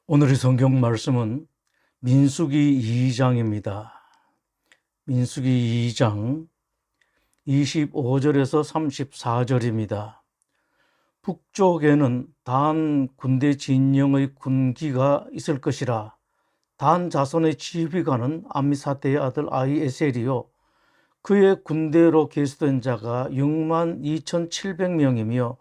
오늘의 성경 말씀은 민수기 2장입니다. 민수기 2장 25절에서 34절입니다. 북쪽에는 단 군대 진영의 군기가 있을 것이라. 단 자손의 지휘관은 암미사대의 아들 아히에셀이요 그의 군대로 계수된 자가 62,700명이며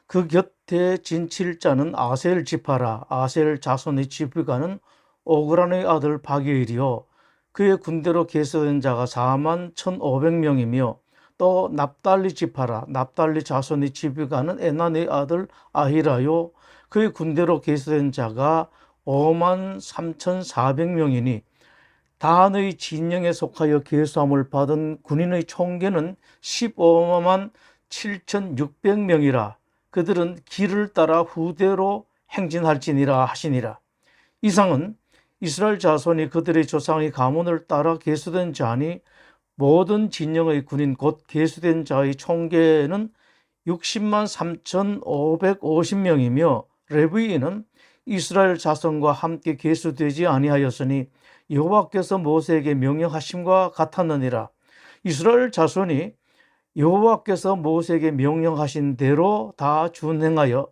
그 곁에 진칠자는 아셀 지파라. 아셀 자손의 지휘관은 오그란의 아들 바게일이요 그의 군대로 계수된 자가 41,500명이며 또 납달리 지파라. 납달리 자손의 지휘관은 에난의 아들 아히라요 그의 군대로 계수된 자가 53,400명이니 단의 진영에 속하여 계수함을 받은 군인의 총계는 15만 7,600명이라. 그들은 길을 따라 후대로 행진할지니라 하시니라. 이상은 이스라엘 자손이 그들의 조상의 가문을 따라 계수된 자니 모든 진영의 군인 곧 계수된 자의 총계는 60만 3,550명이며 레위인은 이스라엘 자손과 함께 계수되지 아니하였으니 여호와께서 모세에게 명령하심과 같았느니라. 이스라엘 자손이 여호와께서 모세에게 명령하신 대로 다 준행하여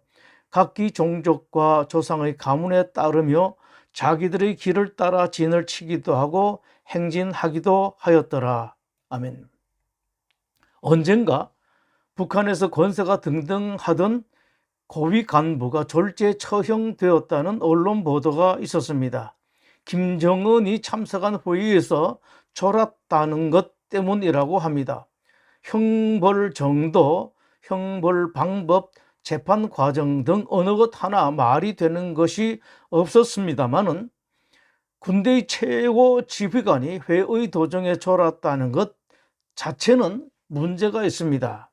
각기 종족과 조상의 가문에 따르며 자기들의 길을 따라 진을 치기도 하고 행진하기도 하였더라. 아멘. 언젠가 북한에서 권세가 등등하던 고위 간부가 졸지에 처형되었다는 언론 보도가 있었습니다. 김정은이 참석한 회의에서 졸았다는 것 때문이라고 합니다. 형벌 정도, 형벌 방법, 재판 과정 등 어느 것 하나 말이 되는 것이 없었습니다마는 군대의 최고 지휘관이 회의 도중에 졸았다는 것 자체는 문제가 있습니다.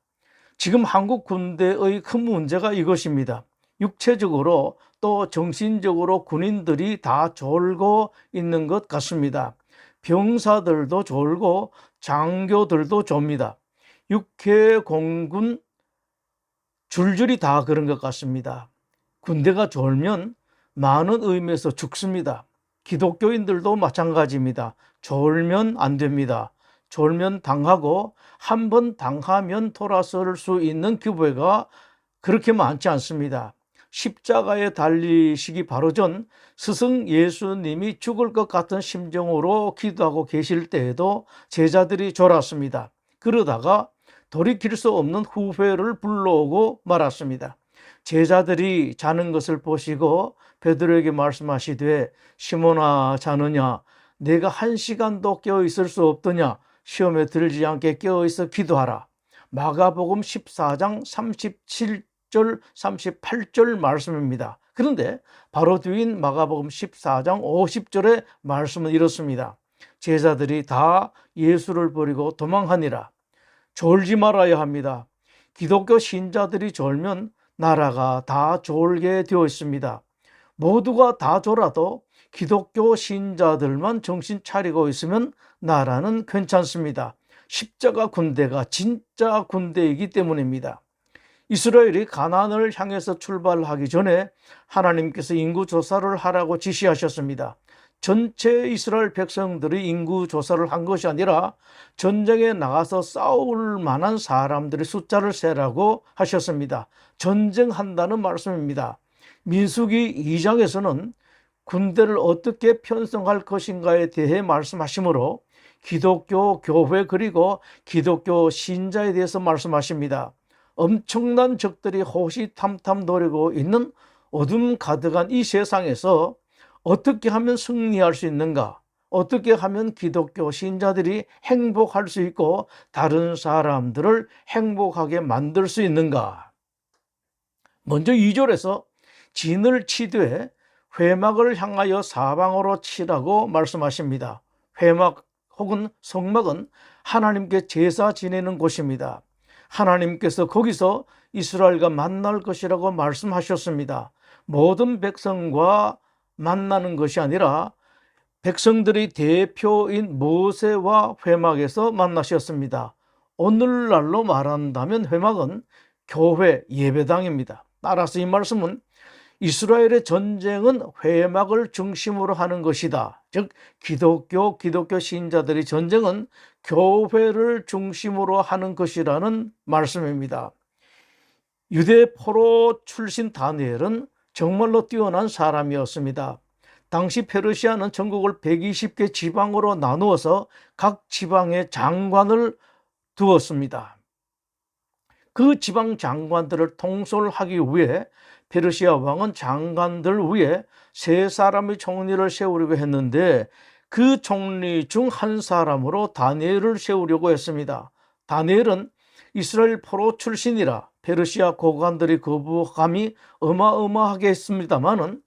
지금 한국 군대의 큰 문제가 이것입니다. 육체적으로 또 정신적으로 군인들이 다 졸고 있는 것 같습니다. 병사들도 졸고 장교들도 졸니다. 육해 공군 줄줄이 다 그런 것 같습니다. 군대가 졸면 많은 의미에서 죽습니다. 기독교인들도 마찬가지입니다. 졸면 안 됩니다. 졸면 당하고 한 번 당하면 돌아설 수 있는 기회가 그렇게 많지 않습니다. 십자가에 달리시기 바로 전 스승 예수님이 죽을 것 같은 심정으로 기도하고 계실 때에도 제자들이 졸았습니다. 그러다가 돌이킬 수 없는 후회를 불러오고 말았습니다. 제자들이 자는 것을 보시고 베드로에게 말씀하시되 시몬아 자느냐 내가 1시간도 깨어 있을 수 없더냐 시험에 들지 않게 깨어 있어 기도하라. 마가복음 14장 37절 38절 말씀입니다. 그런데 바로 뒤인 마가복음 14장 50절의 말씀은 이렇습니다. 제자들이 다 예수를 버리고 도망하니라. 졸지 말아야 합니다. 기독교 신자들이 졸면 나라가 다 졸게 되어 있습니다. 모두가 다 졸아도 기독교 신자들만 정신 차리고 있으면 나라는 괜찮습니다. 십자가 군대가 진짜 군대이기 때문입니다. 이스라엘이 가나안을 향해서 출발하기 전에 하나님께서 인구조사를 하라고 지시하셨습니다. 전체 이스라엘 백성들이 인구조사를 한 것이 아니라 전쟁에 나가서 싸울 만한 사람들의 숫자를 세라고 하셨습니다. 전쟁한다는 말씀입니다. 민수기 2장에서는 군대를 어떻게 편성할 것인가에 대해 말씀하시므로 기독교 교회 그리고 기독교 신자에 대해서 말씀하십니다. 엄청난 적들이 호시탐탐 노리고 있는 어둠 가득한 이 세상에서 어떻게 하면 승리할 수 있는가? 어떻게 하면 기독교 신자들이 행복할 수 있고 다른 사람들을 행복하게 만들 수 있는가? 먼저 2절에서 진을 치되 회막을 향하여 사방으로 치라고 말씀하십니다. 회막 혹은 성막은 하나님께 제사 지내는 곳입니다. 하나님께서 거기서 이스라엘과 만날 것이라고 말씀하셨습니다. 모든 백성과 만나는 것이 아니라 백성들의 대표인 모세와 회막에서 만나셨습니다. 오늘날로 말한다면 회막은 교회 예배당입니다. 따라서 이 말씀은 이스라엘의 전쟁은 회막을 중심으로 하는 것이다. 즉 기독교 신자들의 전쟁은 교회를 중심으로 하는 것이라는 말씀입니다. 유대 포로 출신 다니엘은 정말로 뛰어난 사람이었습니다. 당시 페르시아는 전국을 120개 지방으로 나누어서 각 지방에 장관을 두었습니다. 그 지방 장관들을 통솔하기 위해 페르시아 왕은 장관들 위에 세 사람의 총리를 세우려고 했는데 그 총리 중 한 사람으로 다니엘을 세우려고 했습니다. 다니엘은 이스라엘 포로 출신이라 페르시아 고관들의 거부감이 어마어마하게 했습니다마는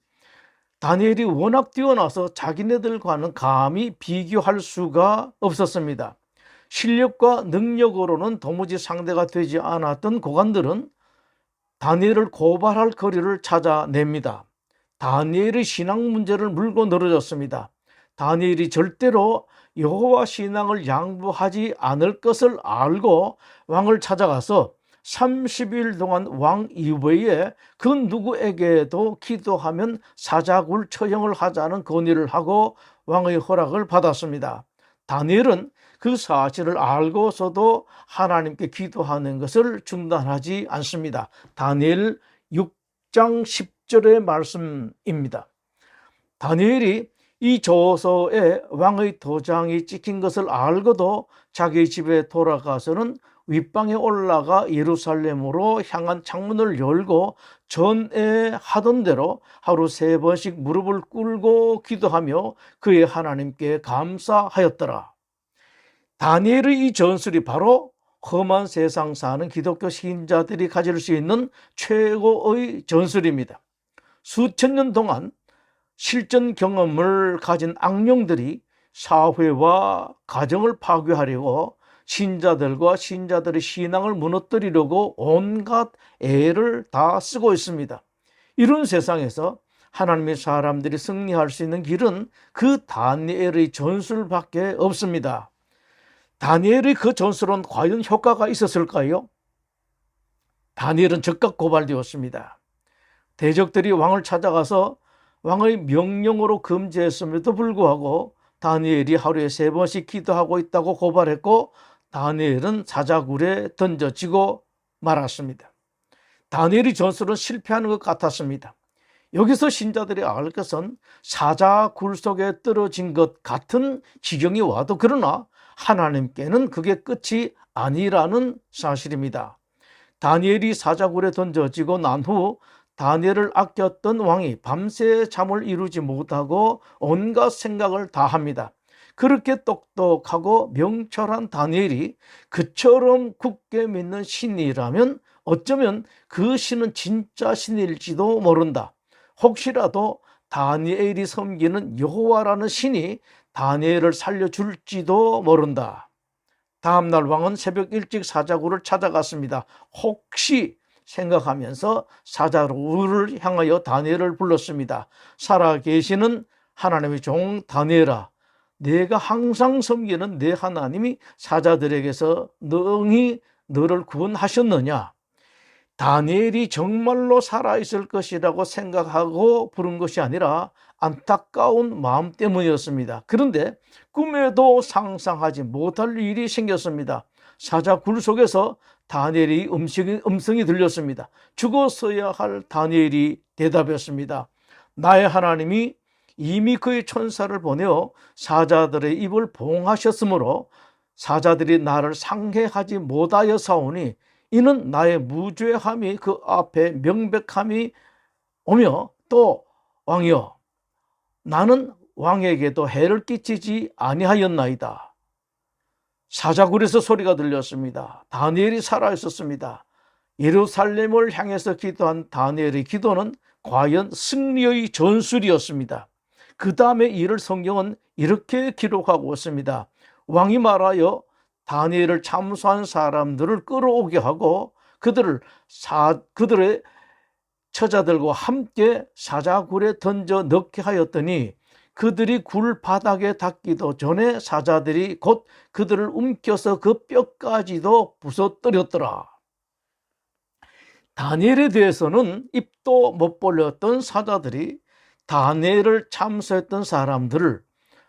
다니엘이 워낙 뛰어나서 자기네들과는 감히 비교할 수가 없었습니다. 실력과 능력으로는 도무지 상대가 되지 않았던 고관들은 다니엘을 고발할 거리를 찾아냅니다. 다니엘의 신앙 문제를 물고 늘어졌습니다. 다니엘이 절대로 여호와 신앙을 양보하지 않을 것을 알고 왕을 찾아가서 30일 동안 왕 이외에 그 누구에게도 기도하면 사자굴 처형을 하자는 건의를 하고 왕의 허락을 받았습니다. 다니엘은 그 사실을 알고서도 하나님께 기도하는 것을 중단하지 않습니다. 다니엘 6장 10절의 말씀입니다. 다니엘이 이 저서에 왕의 도장이 찍힌 것을 알고도 자기 집에 돌아가서는 윗방에 올라가 예루살렘으로 향한 창문을 열고 전에 하던 대로 하루 3번씩 무릎을 꿇고 기도하며 그의 하나님께 감사하였더라. 다니엘의 이 전술이 바로 험한 세상 사는 기독교 신자들이 가질 수 있는 최고의 전술입니다. 수천 년 동안 실전 경험을 가진 악령들이 사회와 가정을 파괴하려고 신자들과 신자들의 신앙을 무너뜨리려고 온갖 애를 다 쓰고 있습니다. 이런 세상에서 하나님의 사람들이 승리할 수 있는 길은 그 다니엘의 전술밖에 없습니다. 다니엘의 그 전술은 과연 효과가 있었을까요? 다니엘은 즉각 고발되었습니다. 대적들이 왕을 찾아가서 왕의 명령으로 금지했음에도 불구하고 다니엘이 하루에 3번씩 기도하고 있다고 고발했고 다니엘은 사자굴에 던져지고 말았습니다. 다니엘의 전술은 실패하는 것 같았습니다. 여기서 신자들이 알 것은 사자굴 속에 떨어진 것 같은 지경이 와도 그러나 하나님께는 그게 끝이 아니라는 사실입니다. 다니엘이 사자굴에 던져지고 난 후 다니엘을 아꼈던 왕이 밤새 잠을 이루지 못하고 온갖 생각을 다 합니다. 그렇게 똑똑하고 명철한 다니엘이 그처럼 굳게 믿는 신이라면 어쩌면 그 신은 진짜 신일지도 모른다. 혹시라도 다니엘이 섬기는 여호와라는 신이 다니엘을 살려줄지도 모른다. 다음날 왕은 새벽 일찍 사자굴을 찾아갔습니다. 혹시 생각하면서 사자굴을 향하여 다니엘을 불렀습니다. 살아계시는 하나님의 종 다니엘아, 내가 항상 섬기는 내 하나님이 사자들에게서 능히 너를 구원하셨느냐? 다니엘이 정말로 살아있을 것이라고 생각하고 부른 것이 아니라 안타까운 마음 때문이었습니다. 그런데 꿈에도 상상하지 못할 일이 생겼습니다. 사자굴 속에서 다니엘의 음성이 들렸습니다. 죽었어야 할 다니엘이 대답했습니다. 나의 하나님이 이미 그의 천사를 보내어 사자들의 입을 봉하셨으므로 사자들이 나를 상해하지 못하여 사오니 이는 나의 무죄함이 그 앞에 명백함이 오며 또 왕이여 나는 왕에게도 해를 끼치지 아니하였나이다. 사자굴에서 소리가 들렸습니다. 다니엘이 살아있었습니다. 예루살렘을 향해서 기도한 다니엘의 기도는 과연 승리의 전술이었습니다. 그 다음에 이를 성경은 이렇게 기록하고 있습니다. 왕이 말하여 다니엘을 참수한 사람들을 끌어오게 하고 그들의 처자들과 함께 사자굴에 던져 넣게 하였더니 그들이 굴 바닥에 닿기도 전에 사자들이 곧 그들을 움켜서 그 뼈까지도 부서뜨렸더라. 다니엘에 대해서는 입도 못 벌렸던 사자들이 다니엘을 참소했던 사람들을,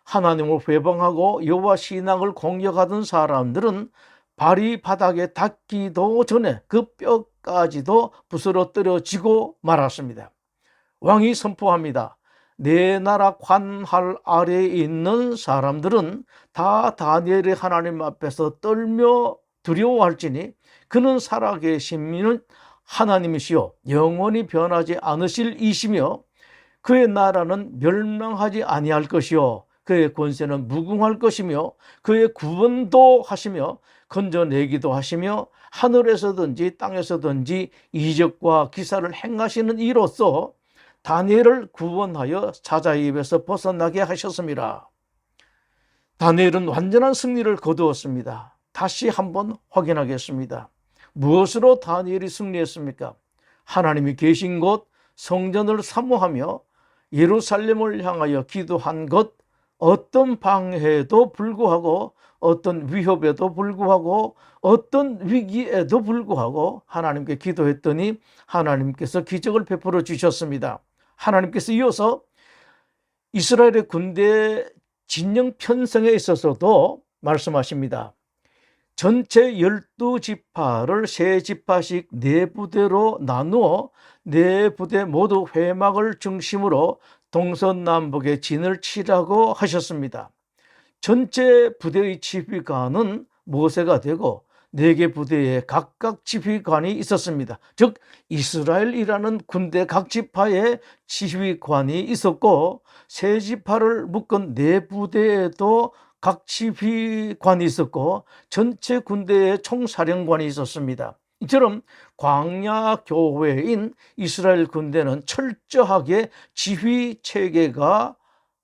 하나님을 회방하고 여호와 신앙을 공격하던 사람들은 발이 바닥에 닿기도 전에 그 뼈까지도 부스러뜨려지고 말았습니다. 왕이 선포합니다. 내 나라 관할 아래에 있는 사람들은 다 다니엘의 하나님 앞에서 떨며 두려워할지니 그는 살아계시는 하나님이시요 영원히 변하지 않으실 이시며 그의 나라는 멸망하지 아니할 것이요 그의 권세는 무궁할 것이며 그의 구원도 하시며 건져내기도 하시며 하늘에서든지 땅에서든지 이적과 기사를 행하시는 이로써 다니엘을 구원하여 사자의 입에서 벗어나게 하셨습니다. 다니엘은 완전한 승리를 거두었습니다. 다시 한번 확인하겠습니다. 무엇으로 다니엘이 승리했습니까? 하나님이 계신 곳 성전을 사모하며 예루살렘을 향하여 기도한 것, 어떤 방해에도 불구하고 어떤 위협에도 불구하고 어떤 위기에도 불구하고 하나님께 기도했더니 하나님께서 기적을 베풀어 주셨습니다. 하나님께서 이어서 이스라엘의 군대 진영 편성에 있어서도 말씀하십니다. 전체 12지파를 3지파씩 4부대로 나누어 4부대 모두 회막을 중심으로 동서남북의 진을 치라고 하셨습니다. 전체 부대의 지휘관은 모세가 되고 4개 부대에 각각 지휘관이 있었습니다. 즉 이스라엘이라는 군대 각 지파에 지휘관이 있었고 3지파를 묶은 4부대에도 각 지휘관이 있었고 전체 군대에 총사령관이 있었습니다. 이처럼 광야 교회인 이스라엘 군대는 철저하게 지휘 체계가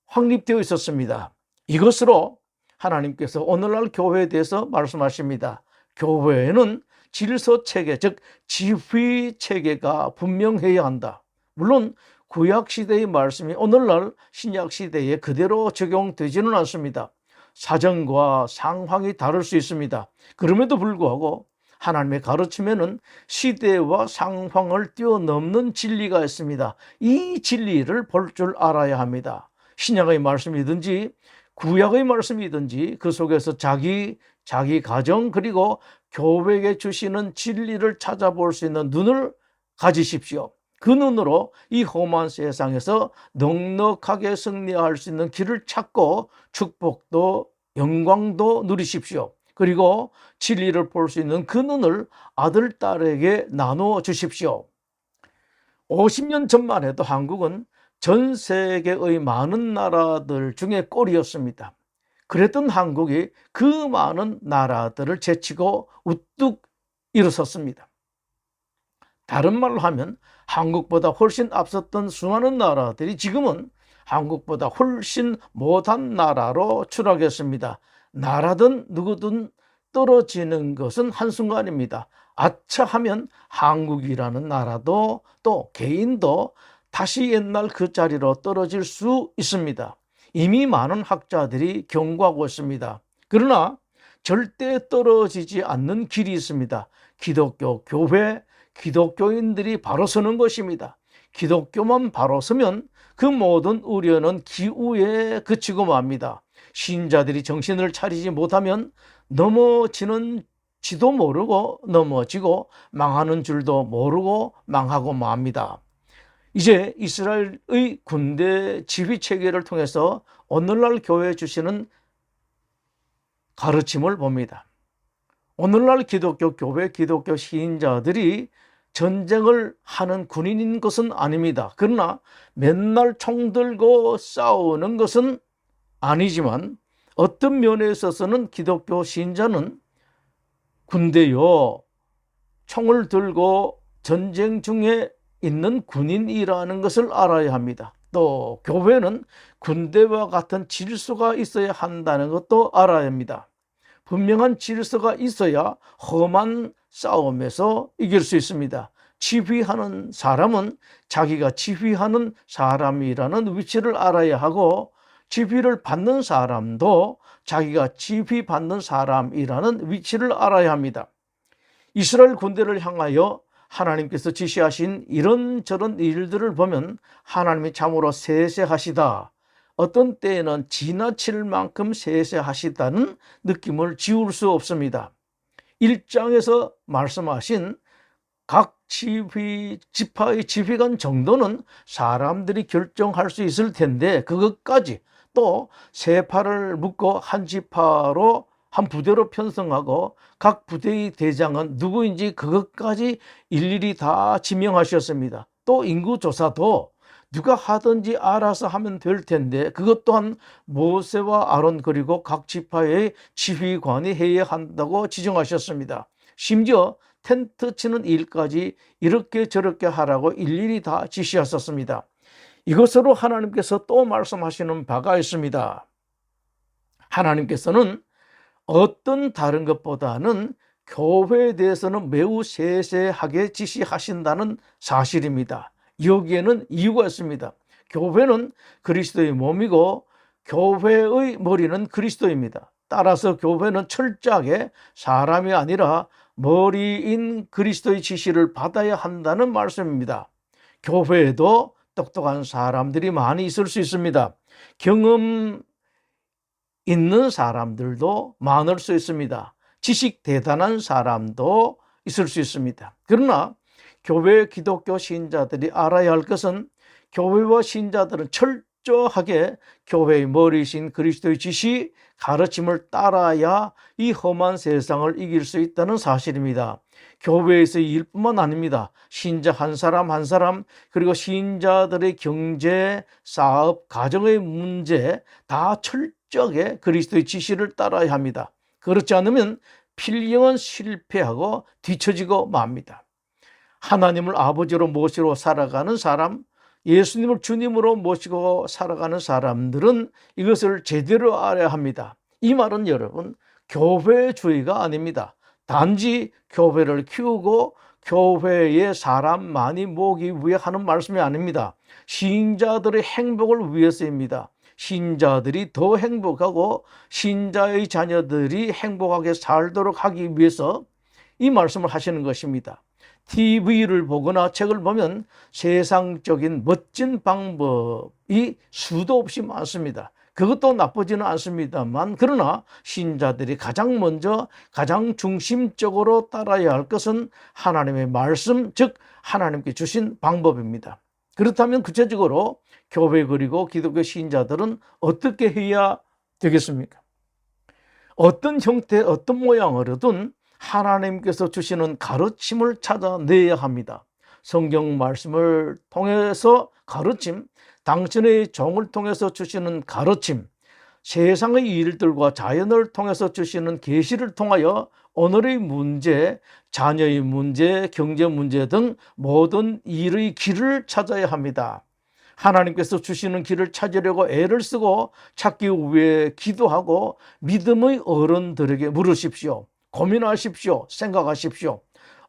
확립되어 있었습니다. 이것으로 하나님께서 오늘날 교회에 대해서 말씀하십니다. 교회에는 질서 체계, 즉 지휘 체계가 분명해야 한다. 물론 구약 시대의 말씀이 오늘날 신약 시대에 그대로 적용되지는 않습니다. 사정과 상황이 다를 수 있습니다. 그럼에도 불구하고 하나님의 가르침에는 시대와 상황을 뛰어넘는 진리가 있습니다. 이 진리를 볼 줄 알아야 합니다. 신약의 말씀이든지 구약의 말씀이든지 그 속에서 자기 가정 그리고 교회에 주시는 진리를 찾아볼 수 있는 눈을 가지십시오. 그 눈으로 이 험한 세상에서 넉넉하게 승리할 수 있는 길을 찾고 축복도 영광도 누리십시오. 그리고 진리를 볼 수 있는 그 눈을 아들, 딸에게 나누어 주십시오. 50년 전만 해도 한국은 전 세계의 많은 나라들 중에 꼴이었습니다. 그랬던 한국이 그 많은 나라들을 제치고 우뚝 일어섰습니다. 다른 말로 하면 한국보다 훨씬 앞섰던 수많은 나라들이 지금은 한국보다 훨씬 못한 나라로 추락했습니다. 나라든 누구든 떨어지는 것은 한순간입니다. 아차 하면 한국이라는 나라도 또 개인도 다시 옛날 그 자리로 떨어질 수 있습니다. 이미 많은 학자들이 경고하고 있습니다. 그러나 절대 떨어지지 않는 길이 있습니다. 기독교 교회, 기독교인들이 바로 서는 것입니다. 기독교만 바로 서면 그 모든 우려는 기우에 그치고 맙니다. 신자들이 정신을 차리지 못하면 넘어지는지도 모르고 넘어지고 망하는 줄도 모르고 망하고 맙니다. 이제 이스라엘의 군대 지휘 체계를 통해서 오늘날 교회에 주시는 가르침을 봅니다. 오늘날 기독교 교회, 기독교 신자들이 전쟁을 하는 군인인 것은 아닙니다. 그러나 맨날 총 들고 싸우는 것은 아니지만 어떤 면에 있어서는 기독교 신자는 군대요, 총을 들고 전쟁 중에 있는 군인이라는 것을 알아야 합니다. 또 교회는 군대와 같은 질서가 있어야 한다는 것도 알아야 합니다. 분명한 질서가 있어야 험한 싸움에서 이길 수 있습니다. 지휘하는 사람은 자기가 지휘하는 사람이라는 위치를 알아야 하고 지휘를 받는 사람도 자기가 지휘받는 사람이라는 위치를 알아야 합니다. 이스라엘 군대를 향하여 하나님께서 지시하신 이런저런 일들을 보면 하나님이 참으로 세세하시다, 어떤 때에는 지나칠 만큼 세세하시다는 느낌을 지울 수 없습니다. 1장에서 말씀하신 각 지파의 지휘관 정도는 사람들이 결정할 수 있을 텐데, 그것까지 또 세 팔을 묶어 한 지파로 한 부대로 편성하고 각 부대의 대장은 누구인지 그것까지 일일이 다 지명하셨습니다. 또 인구조사도 누가 하든지 알아서 하면 될 텐데 그것 또한 모세와 아론 그리고 각 지파의 지휘관이 해야 한다고 지정하셨습니다. 심지어 텐트 치는 일까지 이렇게 저렇게 하라고 일일이 다 지시하셨습니다. 이것으로 하나님께서 또 말씀하시는 바가 있습니다. 하나님께서는 어떤 다른 것보다는 교회에 대해서는 매우 세세하게 지시하신다는 사실입니다. 여기에는 이유가 있습니다. 교회는 그리스도의 몸이고 교회의 머리는 그리스도입니다. 따라서 교회는 철저하게 사람이 아니라 머리인 그리스도의 지시를 받아야 한다는 말씀입니다. 교회에도 똑똑한 사람들이 많이 있을 수 있습니다. 경험 있는 사람들도 많을 수 있습니다. 지식 대단한 사람도 있을 수 있습니다. 그러나 교회 기독교 신자들이 알아야 할 것은 교회와 신자들은 철저하게 교회의 머리이신 그리스도의 지시, 가르침을 따라야 이 험한 세상을 이길 수 있다는 사실입니다. 교회에서의 일뿐만 아닙니다. 신자 한 사람 한 사람, 그리고 신자들의 경제, 사업, 가정의 문제 다 철저하게 그리스도의 지시를 따라야 합니다. 그렇지 않으면 필경은 실패하고 뒤처지고 맙니다. 하나님을 아버지로 모시고 살아가는 사람, 예수님을 주님으로 모시고 살아가는 사람들은 이것을 제대로 알아야 합니다. 이 말은 여러분, 교회주의가 아닙니다. 단지 교회를 키우고 교회에 사람 많이 모으기 위해 하는 말씀이 아닙니다. 신자들의 행복을 위해서입니다. 신자들이 더 행복하고 신자의 자녀들이 행복하게 살도록 하기 위해서 이 말씀을 하시는 것입니다. TV를 보거나 책을 보면 세상적인 멋진 방법이 수도 없이 많습니다. 그것도 나쁘지는 않습니다만, 그러나 신자들이 가장 먼저 가장 중심적으로 따라야 할 것은 하나님의 말씀, 즉 하나님께 주신 방법입니다. 그렇다면 구체적으로 교회 그리고 기독교 신자들은 어떻게 해야 되겠습니까? 어떤 형태, 어떤 모양으로든 하나님께서 주시는 가르침을 찾아내야 합니다. 성경 말씀을 통해서 가르침, 당신의 종을 통해서 주시는 가르침, 세상의 일들과 자연을 통해서 주시는 계시를 통하여 오늘의 문제, 자녀의 문제, 경제 문제 등 모든 일의 길을 찾아야 합니다. 하나님께서 주시는 길을 찾으려고 애를 쓰고 찾기 위해 기도하고 믿음의 어른들에게 물으십시오. 고민하십시오. 생각하십시오.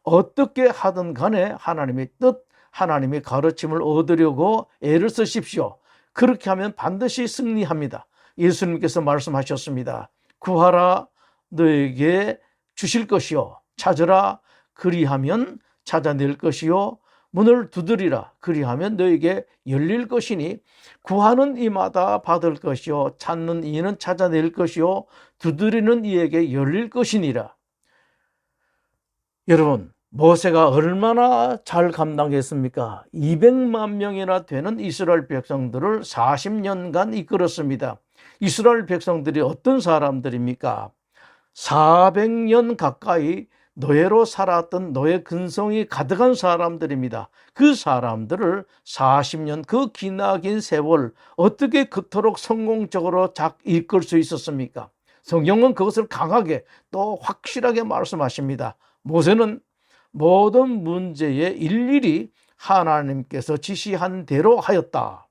어떻게 하든 간에 하나님의 뜻, 하나님의 가르침을 얻으려고 애를 쓰십시오. 그렇게 하면 반드시 승리합니다. 예수님께서 말씀하셨습니다. 구하라 너에게 주실 것이요, 찾으라 그리하면 찾아낼 것이요, 문을 두드리라 그리하면 너에게 열릴 것이니 구하는 이마다 받을 것이요, 찾는 이는 찾아낼 것이요, 두드리는 이에게 열릴 것이니라. 여러분, 모세가 얼마나 잘 감당했습니까? 200만 명이나 되는 이스라엘 백성들을 40년간 이끌었습니다. 이스라엘 백성들이 어떤 사람들입니까? 400년 가까이 노예로 살았던 노예 근성이 가득한 사람들입니다. 그 사람들을 40년, 그 기나긴 세월 어떻게 그토록 성공적으로 이끌 수 있었습니까? 성경은 그것을 강하게 또 확실하게 말씀하십니다. 모세는 모든 문제에 일일이 하나님께서 지시한 대로 하였다.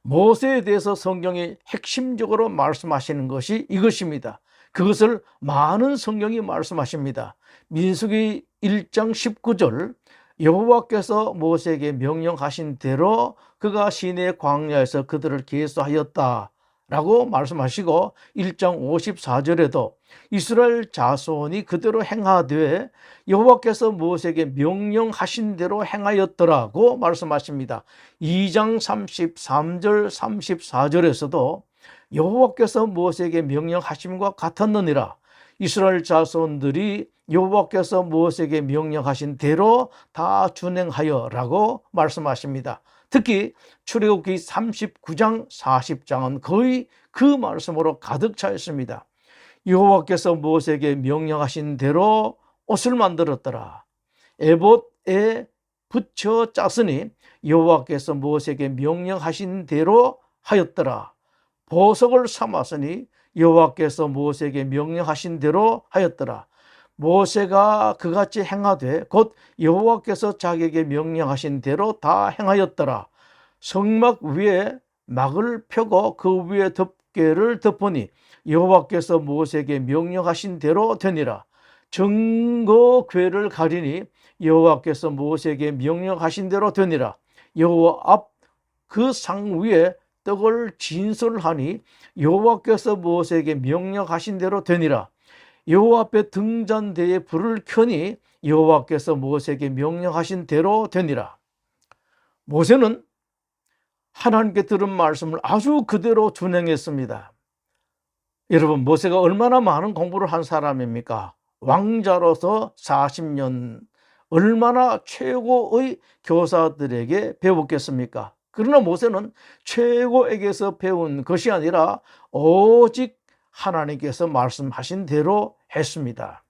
모세에 대해서 성경이 핵심적으로 말씀하시는 것이 이것입니다. 그것을 많은 성경이 말씀하십니다. 민수기 1장 19절, 여호와께서 모세에게 명령하신 대로 그가 시내 광야에서 그들을 계수하였다 라고 말씀하시고 1장 54절에도 이스라엘 자손이 그대로 행하되 여호와께서 모세에게 명령하신 대로 행하였더라고 말씀하십니다. 2장 33절 34절에서도 여호와께서 모세에게 명령하심과 같았느니라. 이스라엘 자손들이 여호와께서 모세에게 명령하신 대로 다 준행하여 라고 말씀하십니다. 특히 출애굽기 39장 40장은 거의 그 말씀으로 가득 차 있습니다. 여호와께서 모세에게 명령하신 대로 옷을 만들었더라. 에봇에 붙여 짰으니 여호와께서 모세에게 명령하신 대로 하였더라. 보석을 삼았으니 여호와께서 모세에게 명령하신 대로 하였더라. 모세가 그같이 행하되 곧 여호와께서 자기에게 명령하신 대로 다 행하였더라. 성막 위에 막을 펴고 그 위에 덮개를 덮으니 여호와께서 모세에게 명령하신 대로 되니라. 증거궤를 가리니 여호와께서 모세에게 명령하신 대로 되니라. 여호와 앞 그 상 위에 떡을 진설하니 여호와께서 모세에게 명령하신 대로 되니라. 여호와 앞에 등잔대에 불을 켜니 여호와께서 모세에게 명령하신 대로 되니라. 모세는 하나님께 들은 말씀을 아주 그대로 준행했습니다. 여러분, 모세가 얼마나 많은 공부를 한 사람입니까? 왕자로서 40년, 얼마나 최고의 교사들에게 배웠겠습니까? 그러나 모세는 최고에게서 배운 것이 아니라 오직 하나님께서 말씀하신 대로 했습니다.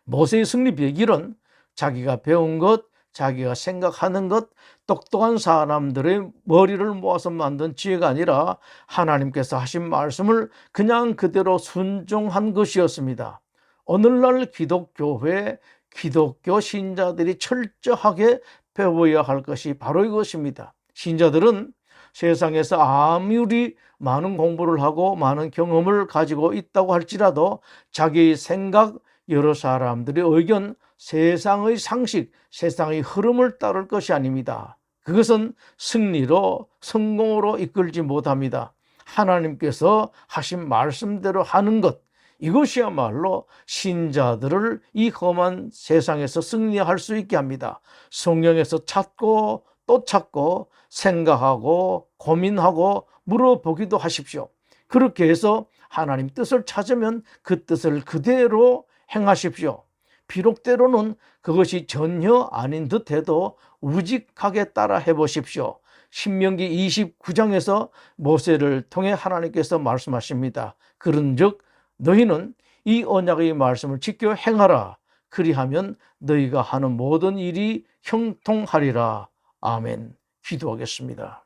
모세의 승리 비결은 자기가 배운 것, 자기가 생각하는 것, 똑똑한 사람들의 머리를 모아서 만든 지혜가 아니라 하나님께서 하신 말씀을 그냥 그대로 순종한 것이었습니다. 오늘날 기독교회, 기독교 신자들이 철저하게 배워야 할 것이 바로 이것입니다. 신자들은 세상에서 아무리 많은 공부를 하고 많은 경험을 가지고 있다고 할지라도 자기의 생각, 여러 사람들의 의견, 세상의 상식, 세상의 흐름을 따를 것이 아닙니다. 그것은 승리로, 성공으로 이끌지 못합니다. 하나님께서 하신 말씀대로 하는 것, 이것이야말로 신자들을 이 험한 세상에서 승리할 수 있게 합니다. 성경에서 찾고 또 찾고 생각하고 고민하고 물어보기도 하십시오. 그렇게 해서 하나님 뜻을 찾으면 그 뜻을 그대로 행하십시오. 비록 때로는 그것이 전혀 아닌 듯해도 우직하게 따라 해보십시오. 신명기 29장에서 모세를 통해 하나님께서 말씀하십니다. 그런즉 너희는 이 언약의 말씀을 지켜 행하라. 그리하면 너희가 하는 모든 일이 형통하리라. 아멘. 기도하겠습니다.